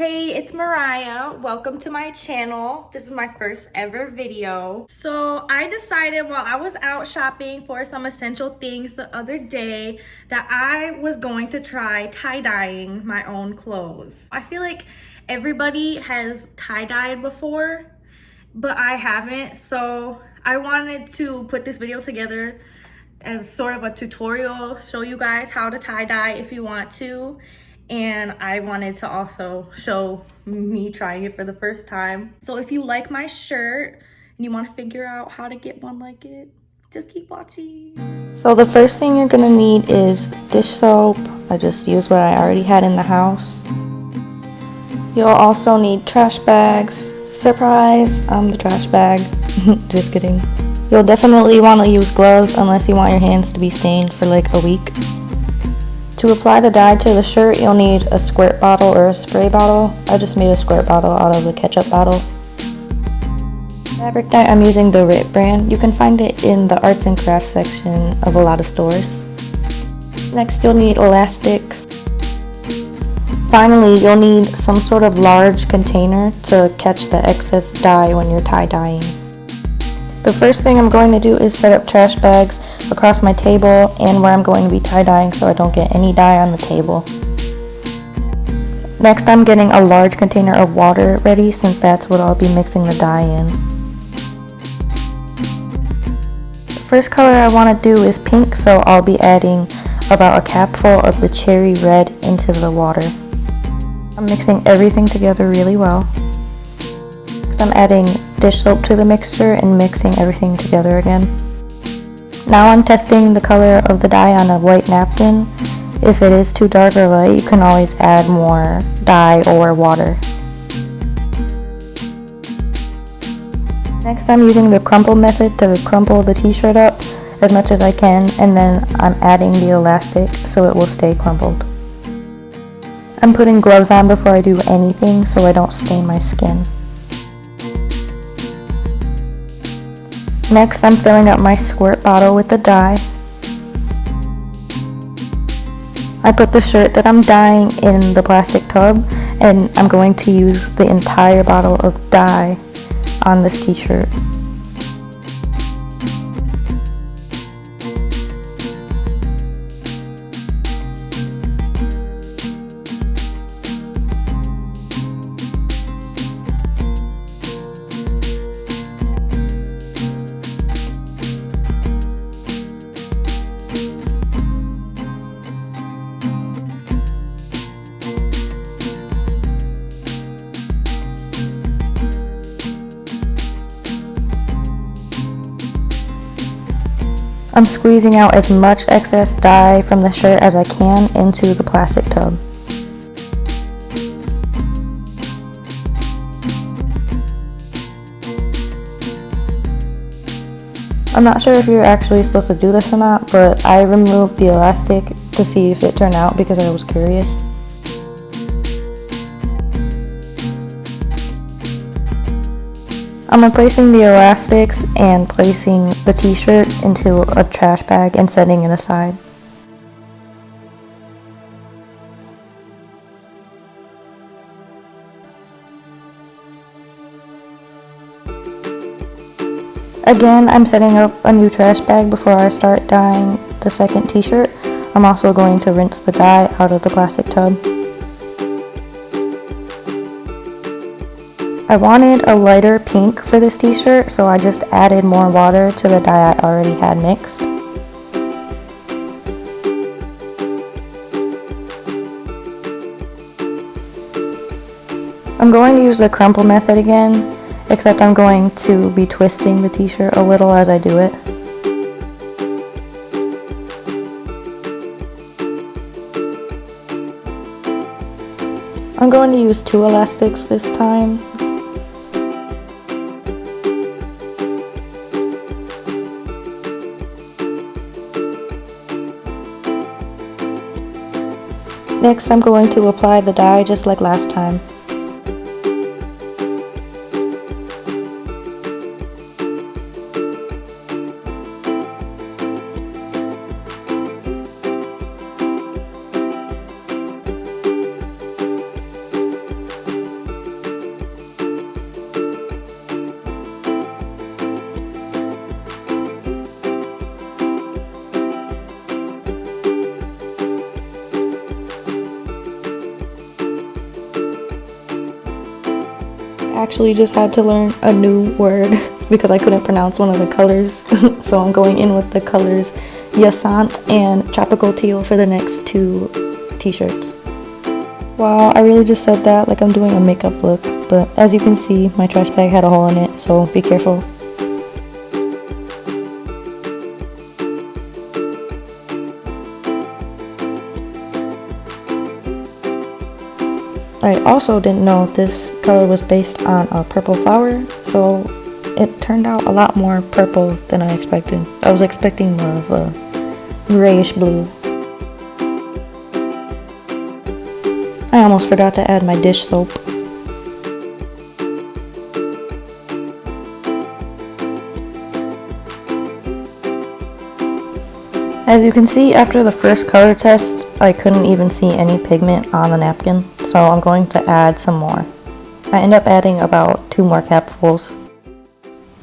Hey, it's Mariah. Welcome to my channel. This is my first ever video. So I decided while I was out shopping for some essential things the other day that I was going to try tie-dyeing my own clothes. I feel like everybody has tie-dyed before, but I haven't. So I wanted to put this video together as sort of a tutorial, show you guys how to tie-dye if you want to. And I wanted to also show me trying it for the first time. So if you like my shirt and you want to figure out how to get one like it, just keep watching. So the first thing you're gonna need is dish soap. I just used what I already had in the house. You'll also need trash bags. Surprise, I'm the trash bag. Just kidding. You'll definitely want to use gloves unless you want your hands to be stained for like a week. To apply the dye to the shirt, you'll need a squirt bottle or a spray bottle. I just made a squirt bottle out of the ketchup bottle. Fabric dye, I'm using the RIT brand. You can find it in the arts and crafts section of a lot of stores. Next, you'll need elastics. Finally, you'll need some sort of large container to catch the excess dye when you're tie-dyeing. The first thing I'm going to do is set up trash bags across my table and where I'm going to be tie-dyeing so I don't get any dye on the table. Next, I'm getting a large container of water ready since that's what I'll be mixing the dye in. The first color I want to do is pink, so I'll be adding about a capful of the cherry red into the water. I'm mixing everything together really well. Next, I'm adding dish soap to the mixture and mixing everything together again. Now I'm testing the color of the dye on a white napkin. If it is too dark or light, you can always add more dye or water. Next, I'm using the crumple method to crumple the t-shirt up as much as I can, and then I'm adding the elastic so it will stay crumpled. I'm putting gloves on before I do anything so I don't stain my skin. Next, I'm filling up my squirt bottle with the dye. I put the shirt that I'm dyeing in the plastic tub, and I'm going to use the entire bottle of dye on this t-shirt. I'm squeezing out as much excess dye from the shirt as I can into the plastic tub. I'm not sure if you're actually supposed to do this or not, but I removed the elastic to see if it turned out because I was curious. I'm replacing the elastics and placing the t-shirt into a trash bag and setting it aside. Again, I'm setting up a new trash bag before I start dyeing the second t-shirt. I'm also going to rinse the dye out of the plastic tub. I wanted a lighter pink for this t-shirt, so I just added more water to the dye I already had mixed. I'm going to use the crumple method again, except I'm going to be twisting the t-shirt a little as I do it. I'm going to use 2 elastics this time. Next, I'm going to apply the dye just like last time. Actually just had to learn a new word because I couldn't pronounce one of the colors. So I'm going in with the colors Yasant and Tropical Teal for the next 2 t-shirts. Wow, I really just said that like I'm doing a makeup look, but as you can see, my trash bag had a hole in it, so be careful. I also didn't know this color was based on a purple flower, so it turned out a lot more purple than I expected. I was expecting more of a grayish blue. I almost forgot to add my dish soap. As you can see, after the first color test, I couldn't even see any pigment on the napkin, so I'm going to add some more. I end up adding about 2 more capfuls.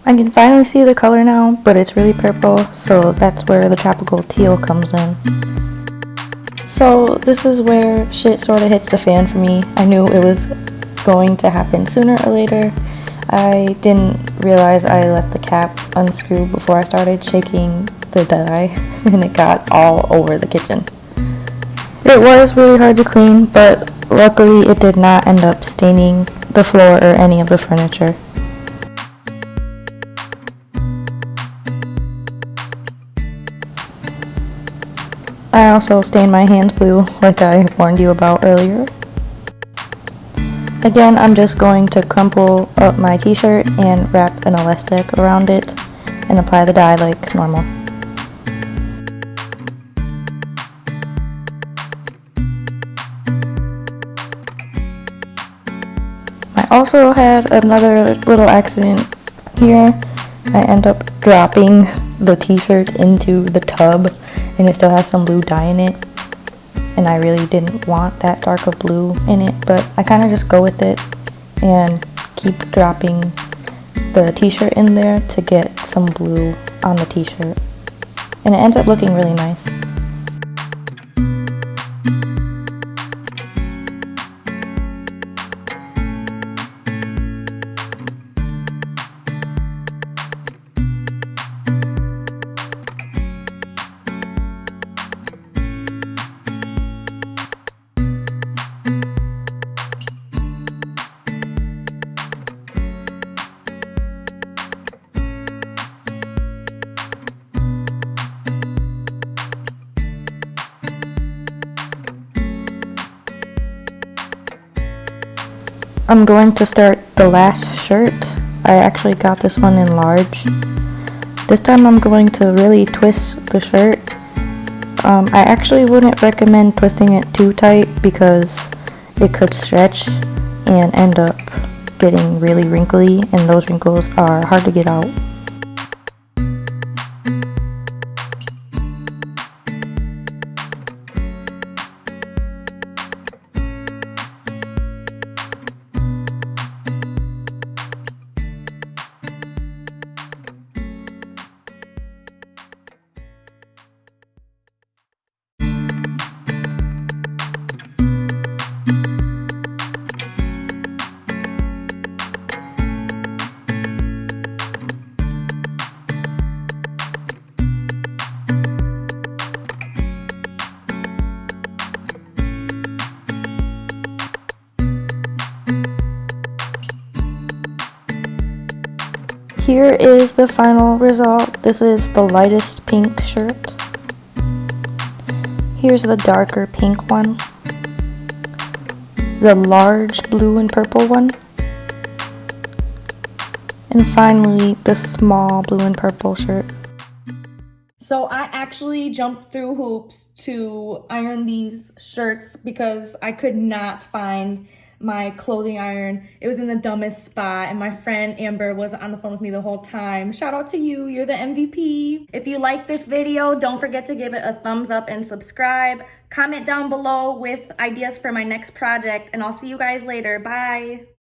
I can finally see the color now, but it's really purple, so that's where the tropical teal comes in. So this is where shit sort of hits the fan for me. I knew it was going to happen sooner or later. I didn't realize I left the cap unscrewed before I started shaking the dye, and it got all over the kitchen. It was really hard to clean, but luckily it did not end up staining the floor or any of the furniture. I also stained my hands blue, like I warned you about earlier. Again, I'm just going to crumple up my t-shirt and wrap an elastic around it and apply the dye like normal. I also had another little accident here. I end up dropping the t-shirt into the tub, and it still has some blue dye in it, and I really didn't want that dark of blue in it, but I kind of just go with it and keep dropping the t-shirt in there to get some blue on the t-shirt, and it ends up looking really nice. I'm going to start the last shirt. I actually got this one in large. This time I'm going to really twist the shirt. I actually wouldn't recommend twisting it too tight because it could stretch and end up getting really wrinkly, and those wrinkles are hard to get out. Here is the final result. This is the lightest pink shirt. Here's the darker pink one. The large blue and purple one. And finally, the small blue and purple shirt. So I actually jumped through hoops to iron these shirts because I could not find my clothing iron. It was in the dumbest spot, and my friend Amber was on the phone with me the whole time. Shout out to you, you're the MVP. If you like this video, don't forget to give it a thumbs up and subscribe. Comment down below with ideas for my next project, and I'll see you guys later. Bye.